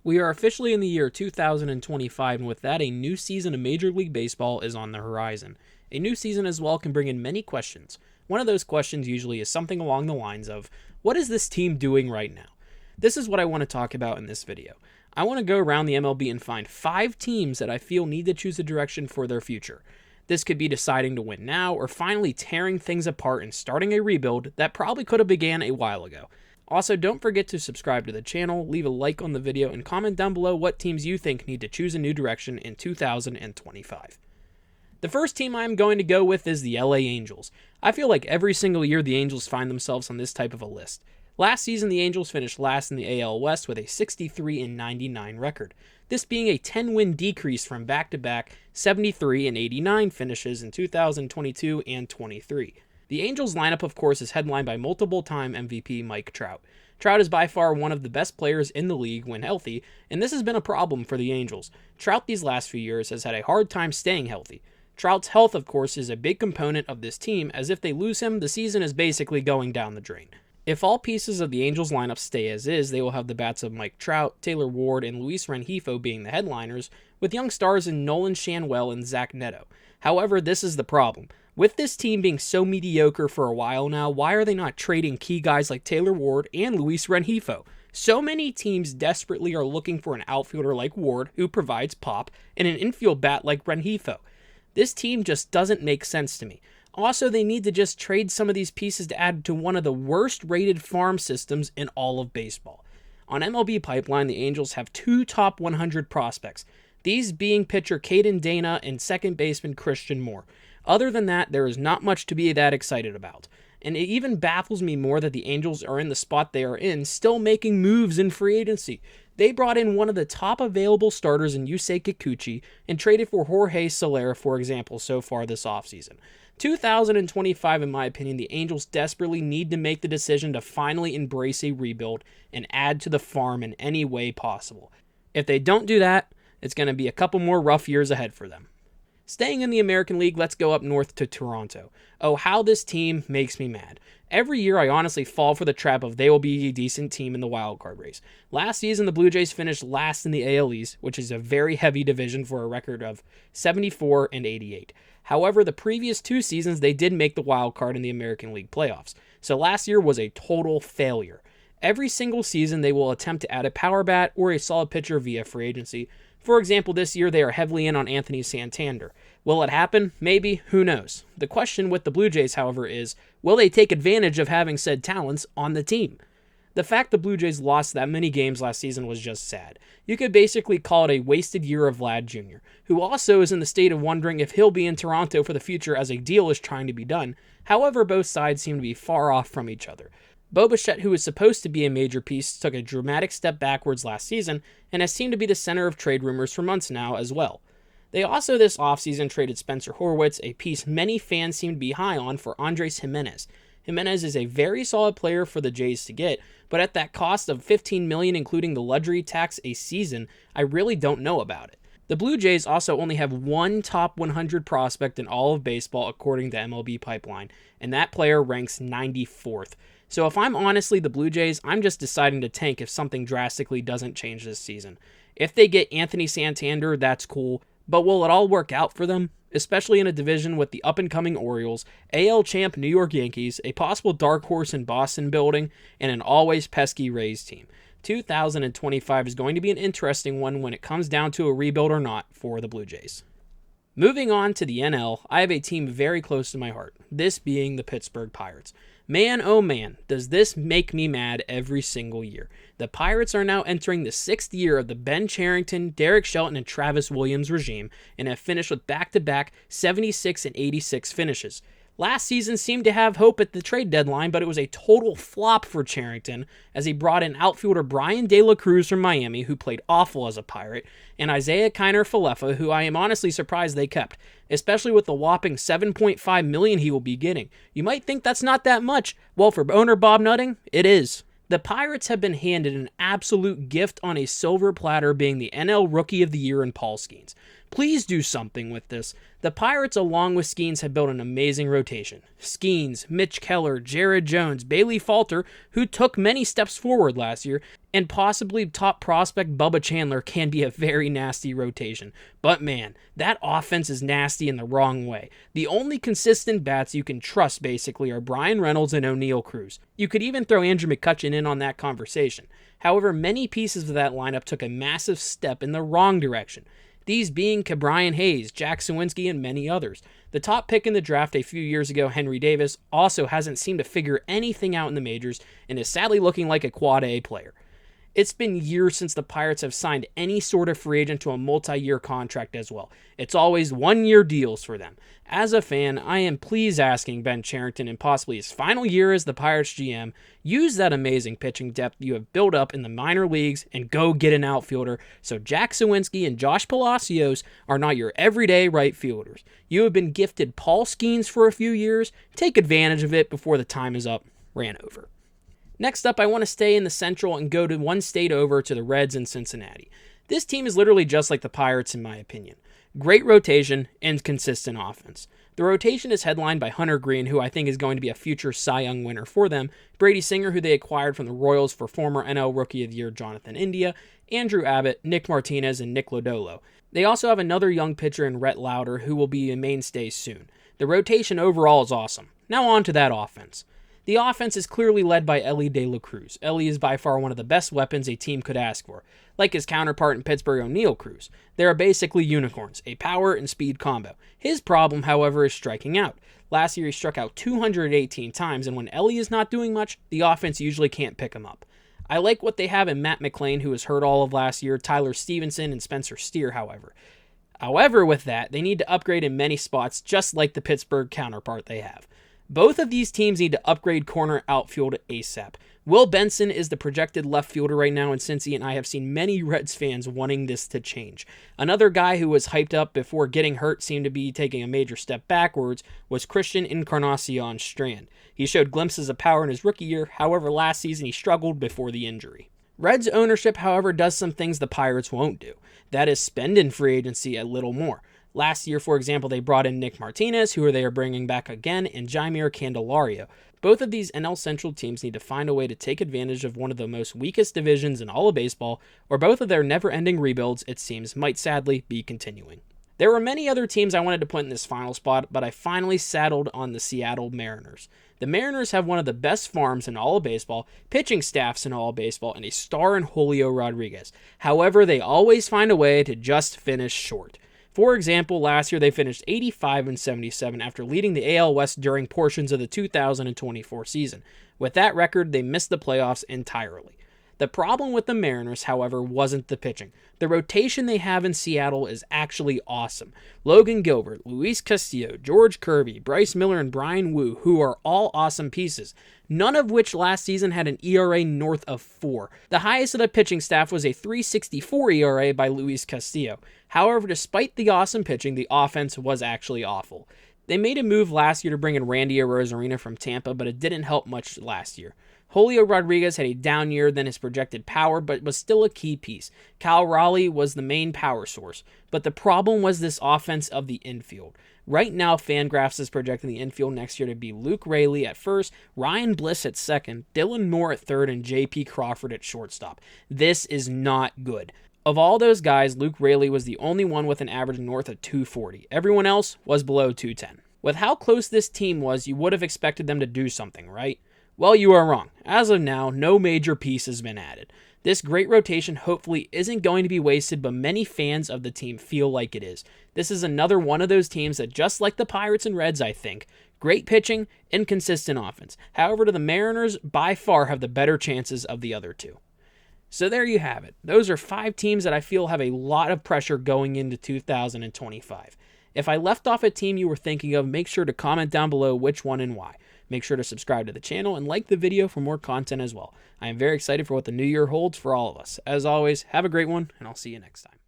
We are officially in the year 2025, and with that, a new season of Major League Baseball is on the horizon. A new season as well can bring in many questions. One of those questions usually is something along the lines of, what is this team doing right now? This is what I want to talk about in this video. I want to go around the MLB and find 5 teams that I feel need to choose a direction for their future. This could be deciding to win now, or finally tearing things apart and starting a rebuild that probably could have began a while ago. Also, don't forget to subscribe to the channel, leave a like on the video, and comment down below what teams you think need to choose a new direction in 2025. The first team I'm going to go with is the LA Angels. I feel like every single year the Angels find themselves on this type of a list. Last season, the Angels finished last in the AL West with a 63-99 record, this being a 10-win decrease from back-to-back 73-89 finishes in 2022 and 23. The Angels lineup, of course, is headlined by multiple-time MVP Mike Trout. Trout is by far one of the best players in the league when healthy, and this has been a problem for the Angels. Trout these last few years has had a hard time staying healthy. Trout's health, of course, is a big component of this team, as if they lose him, the season is basically going down the drain. If all pieces of the Angels lineup stay as is, they will have the bats of Mike Trout, Taylor Ward, and Luis Rengifo being the headliners, with young stars in Nolan Shanwell and Zach Neto. However, this is the problem. With this team being so mediocre for a while now, why are they not trading key guys like Taylor Ward and Luis Rengifo? So many teams desperately are looking for an outfielder like Ward, who provides pop, and an infield bat like Rengifo. This team just doesn't make sense to me. Also, they need to just trade some of these pieces to add to one of the worst-rated farm systems in all of baseball. On MLB Pipeline, the Angels have 2 top 100 prospects, these being pitcher Caden Dana and second baseman Christian Moore. Other than that, there is not much to be that excited about. And it even baffles me more that the Angels are in the spot they are in, still making moves in free agency. They brought in one of the top available starters in Yusei Kikuchi and traded for Jorge Soler, for example, so far this offseason. 2025, in my opinion, the Angels desperately need to make the decision to finally embrace a rebuild and add to the farm in any way possible. If they don't do that, it's going to be a couple more rough years ahead for them. Staying in the American League, let's go up north to Toronto. Oh, how this team makes me mad. Every year, I honestly fall for the trap of they will be a decent team in the wildcard race. Last season, the Blue Jays finished last in the AL East, which is a very heavy division for a record of 74-88. However, the previous 2 seasons, they did make the wild card in the American League playoffs. So last year was a total failure. Every single season, they will attempt to add a power bat or a solid pitcher via free agency. For example, this year they are heavily in on Anthony Santander. Will it happen? Maybe. Who knows? The question with the Blue Jays, however, is, will they take advantage of having said talents on the team? The fact the Blue Jays lost that many games last season was just sad. You could basically call it a wasted year of Vlad Jr., who also is in the state of wondering if he'll be in Toronto for the future as a deal is trying to be done. However, both sides seem to be far off from each other. Bo Bichette, who was supposed to be a major piece, took a dramatic step backwards last season and has seemed to be the center of trade rumors for months now as well. They also this offseason traded Spencer Horwitz, a piece many fans seem to be high on, for Andres Gimenez. Gimenez is a very solid player for the Jays to get, but at that cost of $15 million including the luxury tax a season, I really don't know about it. The Blue Jays also only have 1 top 100 prospect in all of baseball according to MLB Pipeline, and that player ranks 94th. So if I'm honestly the Blue Jays, I'm just deciding to tank if something drastically doesn't change this season. If they get Anthony Santander, that's cool, but will it all work out for them? Especially in a division with the up-and-coming Orioles, AL champ New York Yankees, a possible dark horse in Boston building, and an always pesky Rays team. 2025 is going to be an interesting one when it comes down to a rebuild or not for the Blue Jays. Moving on to the NL, I have a team very close to my heart, this being the Pittsburgh Pirates. Man, oh man, does this make me mad every single year. The Pirates are now entering the 6th year of the Ben Cherington, Derek Shelton, and Travis Williams regime and have finished with back-to-back 76 and 86 finishes. Last season seemed to have hope at the trade deadline, but it was a total flop for Cherington as he brought in outfielder Brian De La Cruz from Miami, who played awful as a Pirate, and Isaiah Kiner-Falefa, who I am honestly surprised they kept, especially with the whopping $7.5 million he will be getting. You might think that's not that much. Well, for owner Bob Nutting, it is. The Pirates have been handed an absolute gift on a silver platter, being the NL Rookie of the Year in Paul Skeens. Please do something with this. The Pirates, along with Skeens, have built an amazing rotation. Skeens, Mitch Keller, Jared Jones, Bailey Falter, who took many steps forward last year, and possibly top prospect Bubba Chandler can be a very nasty rotation. But man, that offense is nasty in the wrong way. The only consistent bats you can trust basically are Brian Reynolds and O'Neal Cruz. You could even throw Andrew McCutchen in on that conversation. However, many pieces of that lineup took a massive step in the wrong direction. These being Ke'Bryan Hayes, Jack Suwinski, and many others. The top pick in the draft a few years ago, Henry Davis, also hasn't seemed to figure anything out in the majors and is sadly looking like a quad A player. It's been years since the Pirates have signed any sort of free agent to a multi-year contract as well. It's always one-year deals for them. As a fan, I am pleased asking Ben Cherington in possibly his final year as the Pirates GM, use that amazing pitching depth you have built up in the minor leagues and go get an outfielder so Jack Suwinski and Josh Palacios are not your everyday right fielders. You have been gifted Paul Skeens for a few years. Take advantage of it before the time is up. Ran over. Next up, I want to stay in the Central and go to one state over to the Reds in Cincinnati. This team is literally just like the Pirates in my opinion. Great rotation and consistent offense. The rotation is headlined by Hunter Green, who I think is going to be a future Cy Young winner for them, Brady Singer, who they acquired from the Royals for former NL Rookie of the Year Jonathan India, Andrew Abbott, Nick Martinez, and Nick Lodolo. They also have another young pitcher in Rhett Lauder, who will be a mainstay soon. The rotation overall is awesome. Now on to that offense. The offense is clearly led by Elly De La Cruz. Elly is by far one of the best weapons a team could ask for. Like his counterpart in Pittsburgh, O'Neal Cruz. They are basically unicorns, a power and speed combo. His problem, however, is striking out. Last year he struck out 218 times, and when Elly is not doing much, the offense usually can't pick him up. I like what they have in Matt McLain, who was hurt all of last year, Tyler Stevenson, and Spencer Steer, however. With that, they need to upgrade in many spots, just like the Pittsburgh counterpart they have. Both of these teams need to upgrade corner outfield ASAP. Will Benson is the projected left fielder right now in Cincy, and I have seen many Reds fans wanting this to change. Another guy who was hyped up before getting hurt seemed to be taking a major step backwards was Christian Encarnacion Strand. He showed glimpses of power in his rookie year, however last season he struggled before the injury. Reds ownership, however, does some things the Pirates won't do. That is spend in free agency a little more. Last year, for example, they brought in Nick Martinez, who they are bringing back again, and Jaimir Candelario. Both of these NL Central teams need to find a way to take advantage of one of the most weakest divisions in all of baseball, or both of their never-ending rebuilds, it seems, might sadly be continuing. There were many other teams I wanted to put in this final spot, but I finally settled on the Seattle Mariners. The Mariners have one of the best farms in all of baseball, pitching staffs in all of baseball, and a star in Julio Rodriguez. However, they always find a way to just finish short. For example, last year they finished 85-77 after leading the AL West during portions of the 2024 season. With that record, they missed the playoffs entirely. The problem with the Mariners, however, wasn't the pitching. The rotation they have in Seattle is actually awesome. Logan Gilbert, Luis Castillo, George Kirby, Bryce Miller, and Brian Wu, who are all awesome pieces, none of which last season had an ERA north of 4. The highest of the pitching staff was a 3.64 ERA by Luis Castillo. However, despite the awesome pitching, the offense was actually awful. They made a move last year to bring in Randy Arozarena from Tampa, but it didn't help much last year. Julio Rodriguez had a down year than his projected power, but was still a key piece. Cal Raleigh was the main power source, but the problem was this offense of the infield. Right now, Fangraphs is projecting the infield next year to be Luke Raley at first, Ryan Bliss at second, Dylan Moore at third, and J.P. Crawford at shortstop. This is not good. Of all those guys, Luke Raley was the only one with an average north of 240. Everyone else was below 210. With how close this team was, you would have expected them to do something, right? Well, you are wrong. As of now, no major piece has been added. This great rotation hopefully isn't going to be wasted, but many fans of the team feel like it is. This is another one of those teams that, just like the Pirates and Reds, I think, great pitching, inconsistent offense. However, the Mariners by far have the better chances of the other two. So there you have it. Those are 5 teams that I feel have a lot of pressure going into 2025. If I left off a team you were thinking of, make sure to comment down below which one and why. Make sure to subscribe to the channel and like the video for more content as well. I am very excited for what the new year holds for all of us. As always, have a great one, and I'll see you next time.